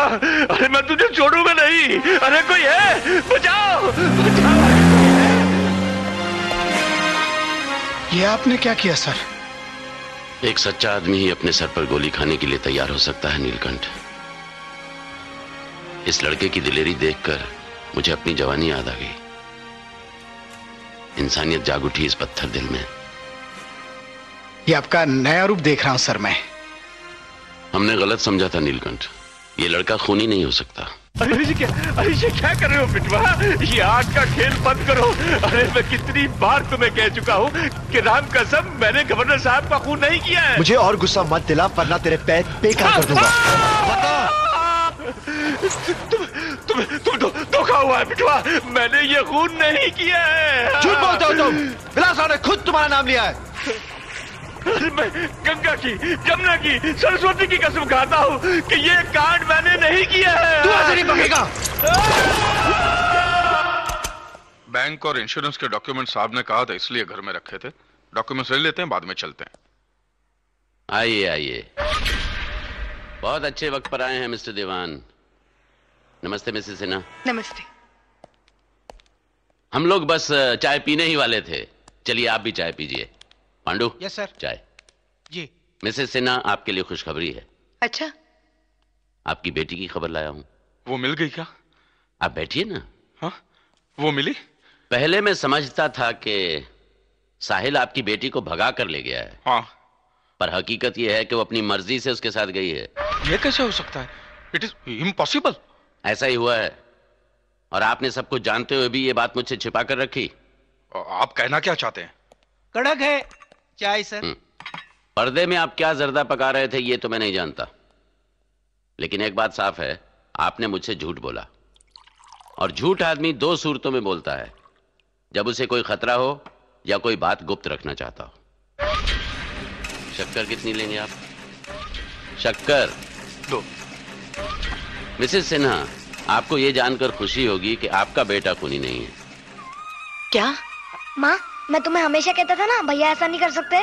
अरे मैं तुझे छोड़ूंगा नहीं। अरे कोई है, बचाओ बचाओ। ये आपने क्या किया सर? एक सच्चा आदमी ही अपने सर पर गोली खाने के लिए तैयार हो सकता है नीलकंठ। इस लड़के की दिलेरी देखकर मुझे अपनी जवानी याद आ गई। इंसानियत जाग उठी इस पत्थर दिल में। ये आपका नया रूप देख रहा हूं सर मैं। हमने गलत समझा था नीलकंठ, ये लड़का खूनी नहीं हो सकता। अरे ये क्या कर रहे हो बिटवा? ये आग का खेल बंद करो। अरे मैं कितनी बार तुम्हें कह चुका हूँ कि राम कसम मैंने गवर्नर साहब का खून नहीं किया है। मुझे और गुस्सा मत दिला वरना तेरे पैर बेकार कर दूंगा। तुम धोखा हुआ है बिटवा, मैंने ये खून नहीं किया है। झूठ बोलते हो तुम। विलासा ने खुद तुम्हारा नाम लिया है। मैं गंगा की, जमुना की, सरस्वती की कसम खाता हूँ कि ये कांड मैंने नहीं किया है। तू ऐसे नहीं बकेगा। बैंक और इंश्योरेंस के डॉक्यूमेंट साहब ने कहा था इसलिए घर में रखे थे। डॉक्यूमेंट्स ले लेते हैं, बाद में चलते हैं। आइए आइए, बहुत अच्छे वक्त पर आए हैं मिस्टर दीवान। नमस्ते मिसेस सिन्हा। नमस्ते। हम लोग बस चाय पीने ही वाले थे, चलिए आप भी चाय पीजिए। पांडु। Yes sir. चाय। जी। मिसेस सिन्हा, आपके लिए खुशखबरी है। अच्छा। आपकी बेटी की खबर लाया हूं। वो मिल गई क्या? आप बैठिए ना। हाँ, वो मिली? पहले मैं समझता था कि साहिल आपकी बेटी को भगा कर ले गया है। हाँ। पर हकीकत यह है कि वो अपनी मर्जी से उसके साथ गई है। ये कैसे हो सकता है? It is impossible. ऐसा ही हुआ है, और आपने सब कुछ जानते हुए भी ये बात मुझसे छिपा कर रखी। आप कहना क्या चाहते हैं? कड़क है चाय सर। पर्दे में आप क्या जर्दा पका रहे थे ये तो मैं नहीं जानता, लेकिन एक बात साफ है, आपने मुझसे झूठ बोला। और झूठ आदमी दो सूरतों में बोलता है, जब उसे कोई खतरा हो या कोई बात गुप्त रखना चाहता हो। शक्कर कितनी लेंगे आप? शक्कर 2। मिसेस सिन्हा, आपको यह जानकर खुशी होगी कि आपका बेटा खूनी नहीं है। क्या? माँ, मैं तुम्हें हमेशा कहता था ना भैया ऐसा नहीं कर सकते।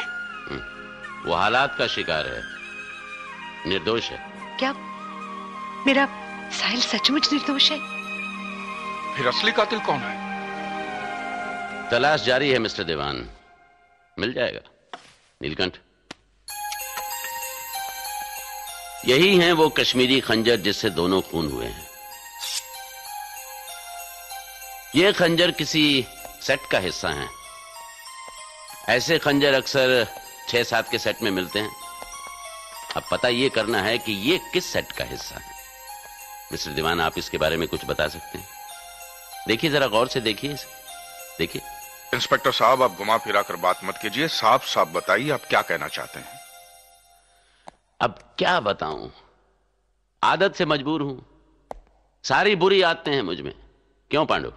वो हालात का शिकार है, निर्दोष है। क्या मेरा साहिल सचमुच निर्दोष है? फिर असली कातिल कौन है? तलाश जारी है मिस्टर देवान, मिल जाएगा। नीलकंठ, यही हैं वो कश्मीरी खंजर जिससे दोनों खून हुए हैं। ये खंजर किसी सेट का हिस्सा हैं। ऐसे खंजर अक्सर 6-7 के सेट में मिलते हैं। अब पता ये करना है कि ये किस सेट का हिस्सा है। मिस्टर दीवान, आप इसके बारे में कुछ बता सकते हैं? देखिए, जरा गौर से देखिए, देखिए। इंस्पेक्टर साहब, आप घुमा फिरा कर बात मत कीजिए, साफ साफ बताइए आप क्या कहना चाहते हैं। अब क्या बताऊं, आदत से मजबूर हूं। सारी बुरी आदतें हैं मुझ में। क्यों पांडु?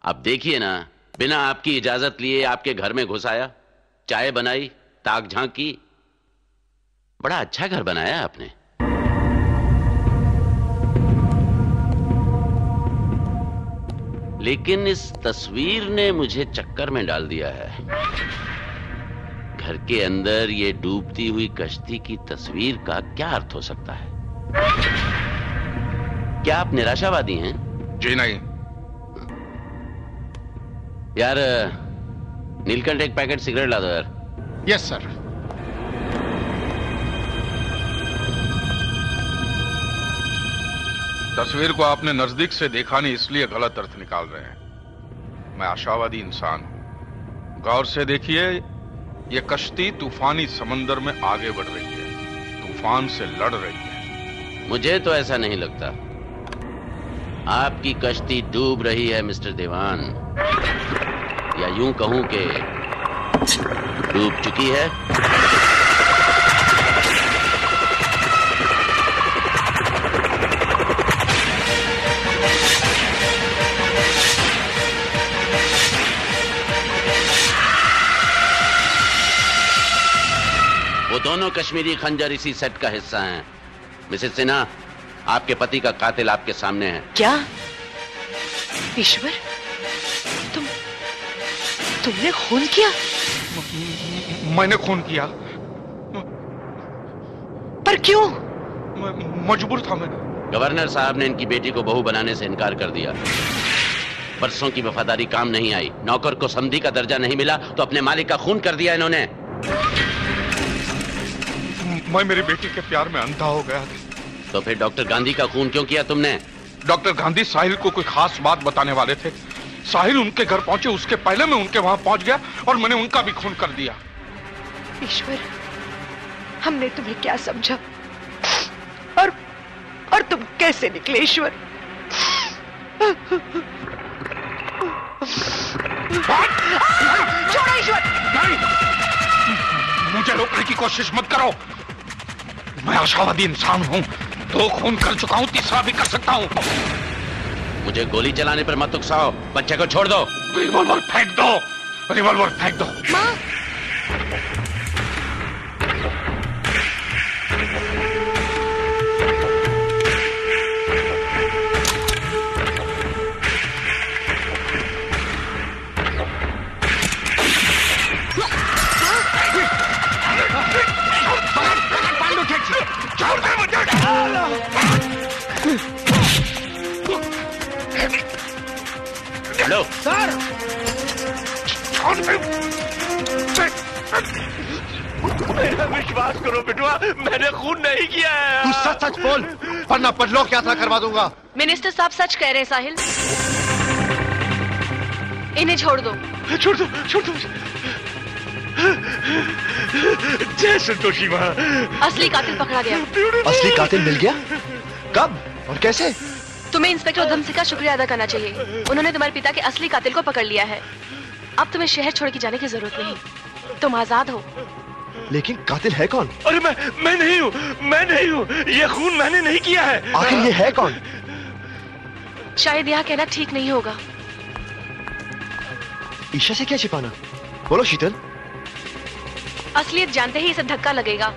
अब देखिए ना, बिना आपकी इजाजत लिए आपके घर में घुस आया, चाय बनाई, ताक झांक की। बड़ा अच्छा घर बनाया आपने। लेकिन इस तस्वीर ने मुझे चक्कर में डाल दिया है। घर के अंदर ये डूबती हुई कश्ती की तस्वीर का क्या अर्थ हो सकता है? क्या आप निराशावादी हैं? जी नहीं। यार नीलकंठ, एक पैकेट सिगरेट ला दो यार। Yes sir. तस्वीर को आपने नजदीक से देखा नहीं, इसलिए गलत अर्थ निकाल रहे हैं। मैं आशावादी इंसान हूं। गौर से देखिए, यह कश्ती तूफानी समंदर में आगे बढ़ रही है, तूफान से लड़ रही है। मुझे तो ऐसा नहीं लगता। आपकी कश्ती डूब रही है मिस्टर देवान, या यूं कहूं कि डूब चुकी है। वो दोनों कश्मीरी खंजर इसी सेट का हिस्सा हैं। मिसेस सिन्हा, आपके पति का कातिल आपके सामने है। क्या? ईश्वर, तुमने खून किया? मैंने खून किया। पर क्यों? मजबूर था मैं। गवर्नर साहब ने इनकी बेटी को बहू बनाने से इनकार कर दिया। बरसों की वफादारी काम नहीं आई, नौकर को समधी का दर्जा नहीं मिला तो अपने मालिक का खून कर दिया इन्होंने। मैं मेरी बेटी के प्यार में अंधा हो गया। तो फिर डॉक्टर गांधी का खून क्यों किया तुमने? डॉक्टर गांधी साहिल को कोई खास बात बताने वाले थे। साहिल उनके घर पहुंचे उसके पहले मैं उनके वहां पहुंच गया और मैंने उनका भी खून कर दिया। ईश्वर, हमने तुम्हें क्या समझा और तुम कैसे निकले ईश्वर? छोड़ो ईश्वर! नहीं, मुझे रोकने की कोशिश मत करो। मैं आशावादी इंसान हूं, 2 खून कर चुका हूं, तीसरा भी कर सकता हूं। मुझे गोली चलाने पर मत उकसाओ, बच्चे को छोड़ दो। रिवॉल्वर फेंक दो, रिवॉल्वर फेंक दो। माँ! लो सर! मेरा विश्वास करो बिटवा, मैंने खून नहीं किया है। तू सच सच बोल, वरना परलोक यात्रा करवा दूंगा। मिनिस्टर साहब सच कह रहे हैं साहिल, इन्हें छोड़ दो। छोड़ दो, छोड़ दो। जय संतोषी माँ। असली कातिल पकड़ा गया। असली कातिल मिल गया? कब और कैसे? तुम्हें इंस्पेक्टर उधम सिंह का शुक्रिया अदा करना चाहिए। उन्होंने तुम्हारे पिता के असली कातिल को पकड़ लिया है। अब तुम्हें शहर छोड़ के जाने की जरूरत नहीं, तुम आजाद हो। लेकिन कातिल है कौन? अरे मैं नहीं हूँ, मैं नहीं हूँ। ये खून मैंने नहीं किया है। आखिर ये है कौन? शायद यहाँ कहना ठीक नहीं होगा। ईशा से क्या छिपाना? बोलो शीतल। असलियत जानते ही इसे धक्का लगेगा।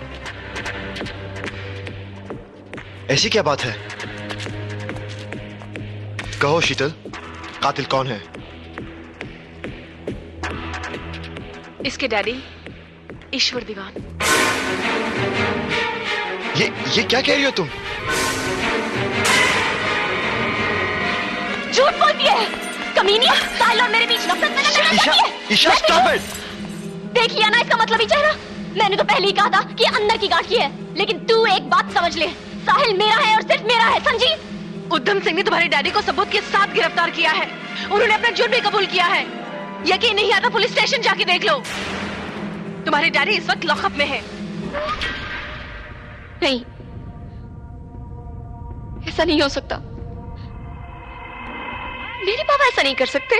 ऐसी क्या बात है? कहो शीतल, कातिल कौन है? इसके डैडी ईश्वर दीवान। ये क्या कह रही हो तुम? झूठ बोलती है कमीनी। साहिल और मेरे बीच नफरत पैदा करना चाहती है। Isha stop it. देख लिया ना इसका मतलब ही चेहरा। मैंने तो पहले ही कहा था कि अंदर की गांठ की है, लेकिन तू एक बात समझ ले, साहिल मेरा है और सिर्फ मेरा है, समझी? उधम सिंह ने तुम्हारे डैडी को सबूत के साथ गिरफ्तार किया है। उन्होंने अपना जुर्म भी कबूल किया है। यकीन नहीं आता पुलिस स्टेशन जाके देख लो। तुम्हारे डैडी इस वक्त लॉकअप में है। नहीं, ऐसा नहीं हो सकता। मेरे पापा ऐसा नहीं कर सकते।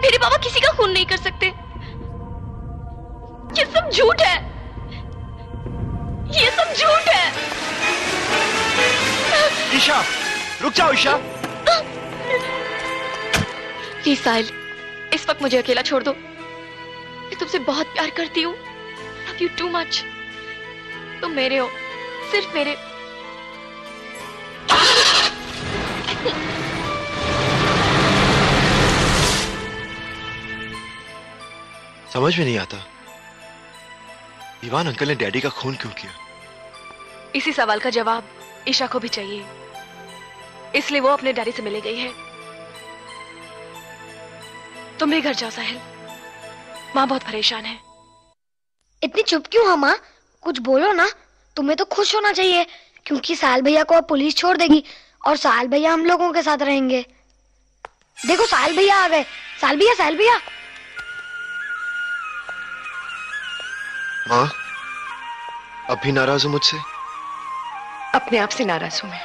मेरे पापा किसी का खून नहीं कर सकते। ये सब झूठ है। ये सब झूठ है। ईशा, रुक जाओ ईशा। प्लीज साहिल, इस वक्त मुझे अकेला छोड़ दो। मैं तुमसे बहुत प्यार करती हूँ। Love you too much. तुम मेरे हो, सिर्फ मेरे। समझ में नहीं आता, दीवान अंकल ने डैडी का खून क्यों किया? इसी सवाल का जवाब ईशा को भी चाहिए, इसलिए वो अपने डैडी से मिले गई है। तुम भी घर जाओ साहिल, माँ बहुत परेशान है। इतनी चुप क्यों हो माँ? कुछ बोलो ना। तुम्हें तो खुश होना चाहिए क्योंकि साहिल भैया को अब पुलिस छोड़ देगी और साहिल भैया हम लोगों के साथ रहेंगे। देखो साहिल भैया आ गए। साहिल भैया, साहिल भैया। माँ, अब भी नाराज हो मुझसे? अपने आप से नाराज हूं मैं।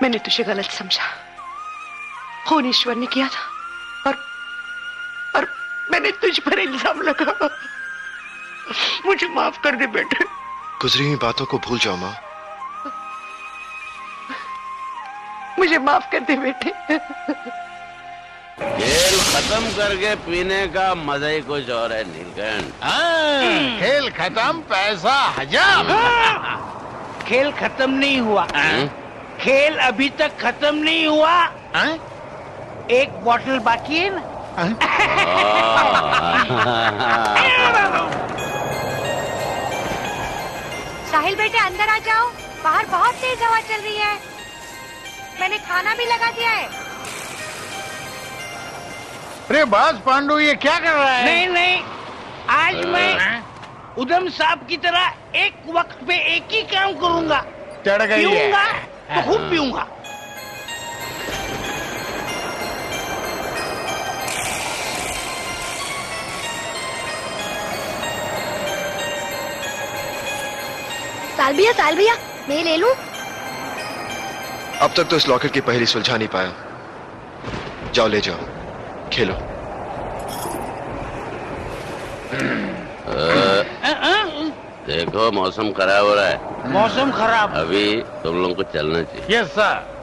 मैंने तुझे गलत समझा। खून ईश्वर ने किया था और मैंने तुझ पर इल्जाम लगाया। मुझे माफ कर दे बेटे। गुजरी हुई बातों को भूल जाओ माँ। मुझे माफ कर दे बेटे। खेल खत्म करके पीने का मजा ही कुछ और है नीलकंठ। खेल खत्म, पैसा हजम। खेल खत्म नहीं हुआ। खेल अभी तक खत्म नहीं हुआ। एक बोतल बाकी है ना। साहिल बेटे अंदर आ जाओ। बाहर बहुत तेज हवा चल रही है। मैंने खाना भी लगा दिया है। अरे बस पांडु, ये क्या कर रहा है? नहीं नहीं, आज मैं उधम साहब की तरह एक वक्त पे एक ही काम करूंगा। चढ़ गई है। पीऊंगा तो खूब पीऊंगा। साल भैया मैं ले लूं? अब तक तो इस लॉकेट की पहेली सुलझा नहीं पाया। जाओ ले जाओ, खेलो। देखो मौसम खराब हो रहा है। मौसम खराब? अभी तुम लोगों को चलना चाहिए। Yes sir.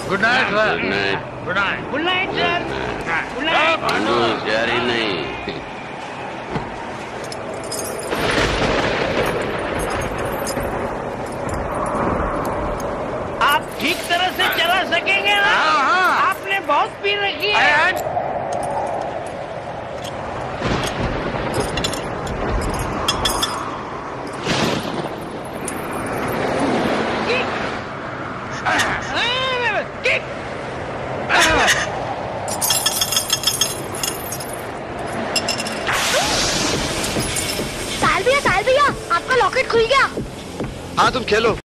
Good night sir. Good night. Good night. Good night sir. Good night. Pandu होशियारी नहीं। आप ठीक तरह से चला सकेंगे ना? आपने बहुत पी रखी है। साल भैया आपका लॉकेट खुल गया। हाँ तुम खेलो।